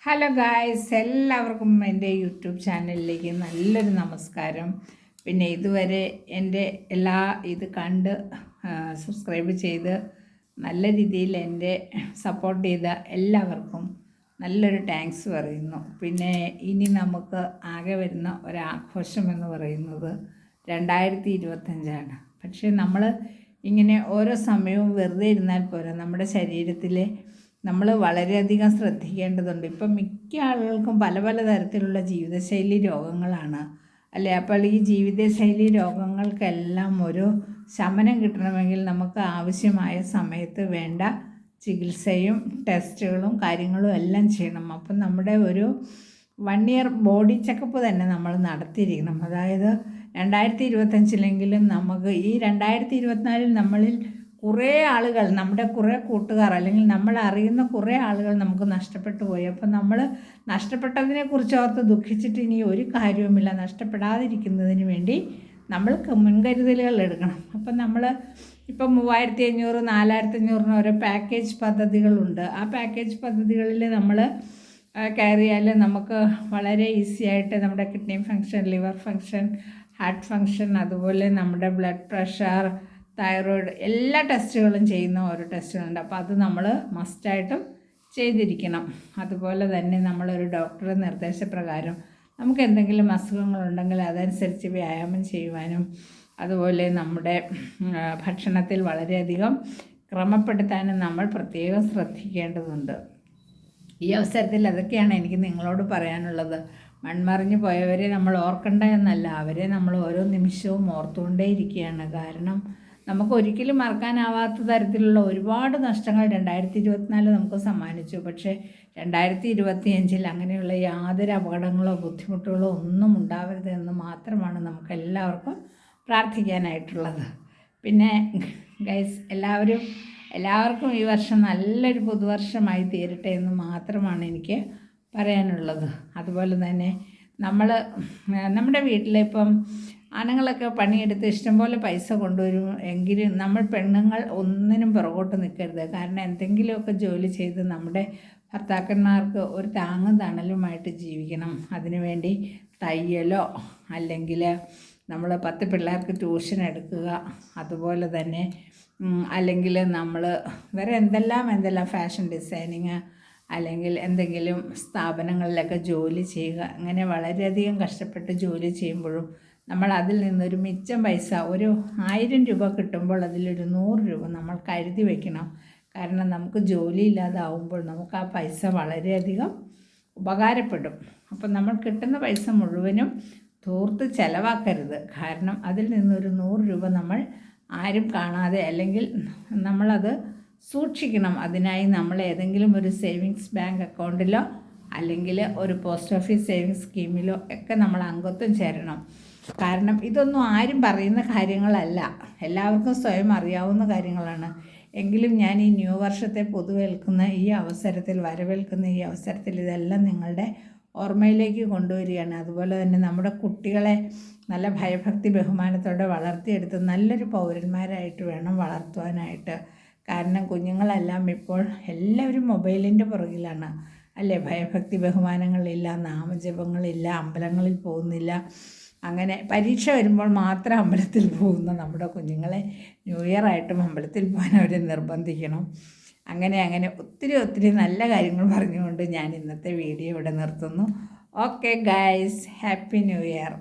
Hello guys, എല്ലാവർക്കും എൻ്റെ YouTube ചാനലിലേക്ക് നല്ലൊരു നമസ്കാരം. പിന്നെ ഇതുവരെ എൻ്റെ എല്ലാ ഇത് കണ്ട് സബ്സ്ക്രൈബ് ചെയ്ത് നല്ല രീതിയിൽ എൻ്റെ സപ്പോർട്ട് ചെയ്ത എല്ലാവർക്കും നല്ലൊരു താങ്ക്സ് പറയുന്നു. പിന്നെ ഇനി നമുക്ക് ആകെ വരുന്ന ഒരാഘോഷം എന്ന് പറയുന്നത് 2025. പക്ഷേ നമ്മൾ ഇങ്ങനെ ഓരോ സമയവും വെറുതെ ഇരുന്നാൽ പോരാ, നമ്മുടെ ശരീരത്തിലെ നമ്മൾ വളരെയധികം ശ്രദ്ധിക്കേണ്ടതുണ്ട്. ഇപ്പം മിക്ക ആളുകൾക്കും പല പല തരത്തിലുള്ള ജീവിതശൈലി രോഗങ്ങളാണ് അല്ലേ. അപ്പോൾ ഈ ജീവിതശൈലി രോഗങ്ങൾക്കെല്ലാം ഒരു ശമനം കിട്ടണമെങ്കിൽ നമുക്ക് ആവശ്യമായ സമയത്ത് വേണ്ട ചികിത്സയും ടെസ്റ്റുകളും കാര്യങ്ങളും എല്ലാം ചെയ്യണം. അപ്പം നമ്മുടെ ഒരു 1 ഇയർ ബോഡി ചെക്കപ്പ് തന്നെ നമ്മൾ നടത്തിയിരിക്കണം. അതായത് 2025 നമുക്ക് ഈ 2024 നമ്മളിൽ കുറേ ആളുകൾ, നമ്മുടെ കുറേ കൂട്ടുകാർ അല്ലെങ്കിൽ നമ്മൾ അറിയുന്ന കുറേ ആളുകൾ നമുക്ക് നഷ്ടപ്പെട്ടു പോയി. അപ്പം നമ്മൾ നഷ്ടപ്പെട്ടതിനെക്കുറിച്ച് ഓർത്ത് ദുഃഖിച്ചിട്ട് ഇനി ഒരു കാര്യവുമില്ല. നഷ്ടപ്പെടാതിരിക്കുന്നതിന് വേണ്ടി നമ്മൾക്ക് മുൻകരുതലുകൾ എടുക്കണം. അപ്പം നമ്മൾ ഇപ്പം 3500, 4500 ഓരോ പാക്കേജ് പദ്ധതികളുണ്ട്. ആ പാക്കേജ് പദ്ധതികളിൽ നമ്മൾ കയറിയാൽ നമുക്ക് വളരെ ഈസി ആയിട്ട് നമ്മുടെ kidney function, liver function, heart function, അതുപോലെ നമ്മുടെ ബ്ലഡ് പ്രഷർ, തൈറോയ്ഡ് എല്ലാ ടെസ്റ്റുകളും ചെയ്യുന്ന ഓരോ ടെസ്റ്റുകളുണ്ട്. അപ്പോൾ അത് നമ്മൾ മസ്റ്റായിട്ടും ചെയ്തിരിക്കണം. അതുപോലെ തന്നെ നമ്മളൊരു ഡോക്ടറുടെ നിർദ്ദേശപ്രകാരം നമുക്ക് എന്തെങ്കിലും അസുഖങ്ങളുണ്ടെങ്കിൽ അതനുസരിച്ച് വ്യായാമം ചെയ്യുവാനും അതുപോലെ നമ്മുടെ ഭക്ഷണത്തിൽ വളരെയധികം ക്രമപ്പെടുത്താനും നമ്മൾ പ്രത്യേകം ശ്രദ്ധിക്കേണ്ടതുണ്ട്. ഈ അവസരത്തിൽ അതൊക്കെയാണ് എനിക്ക് നിങ്ങളോട് പറയാനുള്ളത്. മൺമറിഞ്ഞു പോയവരെ നമ്മൾ ഓർക്കണ്ട എന്നല്ല, അവരെ നമ്മൾ ഓരോ നിമിഷവും ഓർത്തുകൊണ്ടേയിരിക്കുകയാണ്. കാരണം നമുക്ക് ഒരിക്കലും മറക്കാനാവാത്ത തരത്തിലുള്ള ഒരുപാട് നഷ്ടങ്ങൾ 2024 നമുക്ക് സമ്മാനിച്ചു. പക്ഷേ 2025 അങ്ങനെയുള്ള യാതൊരു അപകടങ്ങളോ ബുദ്ധിമുട്ടുകളോ ഒന്നും ഉണ്ടാവരുത് എന്ന് മാത്രമാണ് നമുക്കെല്ലാവർക്കും പ്രാർത്ഥിക്കാനായിട്ടുള്ളത്. പിന്നെ ഗൈസ്, എല്ലാവർക്കും ഈ വർഷം നല്ലൊരു പുതുവർഷമായി തീരട്ടെ എന്ന് മാത്രമാണ് എനിക്ക് പറയാനുള്ളത്. അതുപോലെ തന്നെ നമ്മുടെ വീട്ടിലിപ്പം ആണുങ്ങളൊക്കെ പണിയെടുത്ത് ഇഷ്ടംപോലെ പൈസ കൊണ്ടുവരും. എങ്കിലും നമ്മൾ പെണ്ണുങ്ങൾ ഒന്നിനും പുറകോട്ട് നിൽക്കരുത്. കാരണം എന്തെങ്കിലുമൊക്കെ ജോലി ചെയ്ത് നമ്മുടെ ഭർത്താക്കന്മാർക്ക് ഒരു താങ്ങും തണലുമായിട്ട് ജീവിക്കണം. അതിനുവേണ്ടി തയ്യലോ അല്ലെങ്കിൽ നമ്മൾ 10 പിള്ളേർക്ക് ട്യൂഷൻ എടുക്കുക, അതുപോലെ തന്നെ അല്ലെങ്കിൽ നമ്മൾ വേറെ എന്തെല്ലാം ഫാഷൻ ഡിസൈനിങ് അല്ലെങ്കിൽ എന്തെങ്കിലും സ്ഥാപനങ്ങളിലൊക്കെ ജോലി ചെയ്യുക. അങ്ങനെ വളരെയധികം കഷ്ടപ്പെട്ട് ജോലി ചെയ്യുമ്പോഴും നമ്മൾ അതിൽ നിന്നൊരു മിച്ചം പൈസ, ഒരു 1000 രൂപ കിട്ടുമ്പോൾ അതിലൊരു 100 രൂപ നമ്മൾ കരുതി വയ്ക്കണം. കാരണം നമുക്ക് ജോലി ഇല്ലാതാവുമ്പോൾ നമുക്ക് ആ പൈസ വളരെയധികം ഉപകാരപ്പെടും. അപ്പം നമ്മൾ കിട്ടുന്ന പൈസ മുഴുവനും ധൂർത്ത് ചിലവാക്കരുത്. കാരണം അതിൽ നിന്നൊരു 100 രൂപ നമ്മൾ ആരും കാണാതെ അല്ലെങ്കിൽ നമ്മളത് സൂക്ഷിക്കണം. അതിനായി നമ്മൾ ഏതെങ്കിലും ഒരു സേവിങ്സ് ബാങ്ക് അക്കൗണ്ടിലോ അല്ലെങ്കിൽ ഒരു പോസ്റ്റ് ഓഫീസ് സേവിങ്സ് സ്കീമിലോ ഒക്കെ നമ്മൾ അംഗത്വം ചേരണം. കാരണം ഇതൊന്നും ആരും പറയുന്ന കാര്യങ്ങളല്ല, എല്ലാവർക്കും സ്വയം അറിയാവുന്ന കാര്യങ്ങളാണ്. എങ്കിലും ഞാൻ ഈ ന്യൂ വർഷത്തെ വരവേൽക്കുന്ന ഈ അവസരത്തിൽ ഇതെല്ലാം നിങ്ങളുടെ ഓർമ്മയിലേക്ക് കൊണ്ടുവരികയാണ്. അതുപോലെ തന്നെ നമ്മുടെ കുട്ടികളെ നല്ല ഭയഭക്തി ബഹുമാനത്തോടെ വളർത്തിയെടുത്ത് നല്ലൊരു പൗരന്മാരായിട്ട് വേണം വളർത്തുവാനായിട്ട്. കാരണം കുഞ്ഞുങ്ങളെല്ലാം ഇപ്പോൾ എല്ലാവരും മൊബൈലിൻ്റെ പുറകിലാണ് അല്ലേ. ഭയഭക്തി ബഹുമാനങ്ങളില്ല, നാമജപങ്ങളില്ല, അമ്പലങ്ങളിൽ പോകുന്നില്ല. അങ്ങനെ പരീക്ഷ വരുമ്പോൾ മാത്രം അമ്പലത്തിൽ പോകുന്ന നമ്മുടെ കുഞ്ഞുങ്ങളെ ന്യൂ ഇയർ ആയിട്ടും അമ്പലത്തിൽ പോകാൻ അവരെ നിർബന്ധിക്കണം. അങ്ങനെ ഒത്തിരി നല്ല കാര്യങ്ങൾ പറഞ്ഞുകൊണ്ട് ഞാൻ ഇന്നത്തെ വീഡിയോ ഇവിടെ നിർത്തുന്നു. Okay guys, happy new year.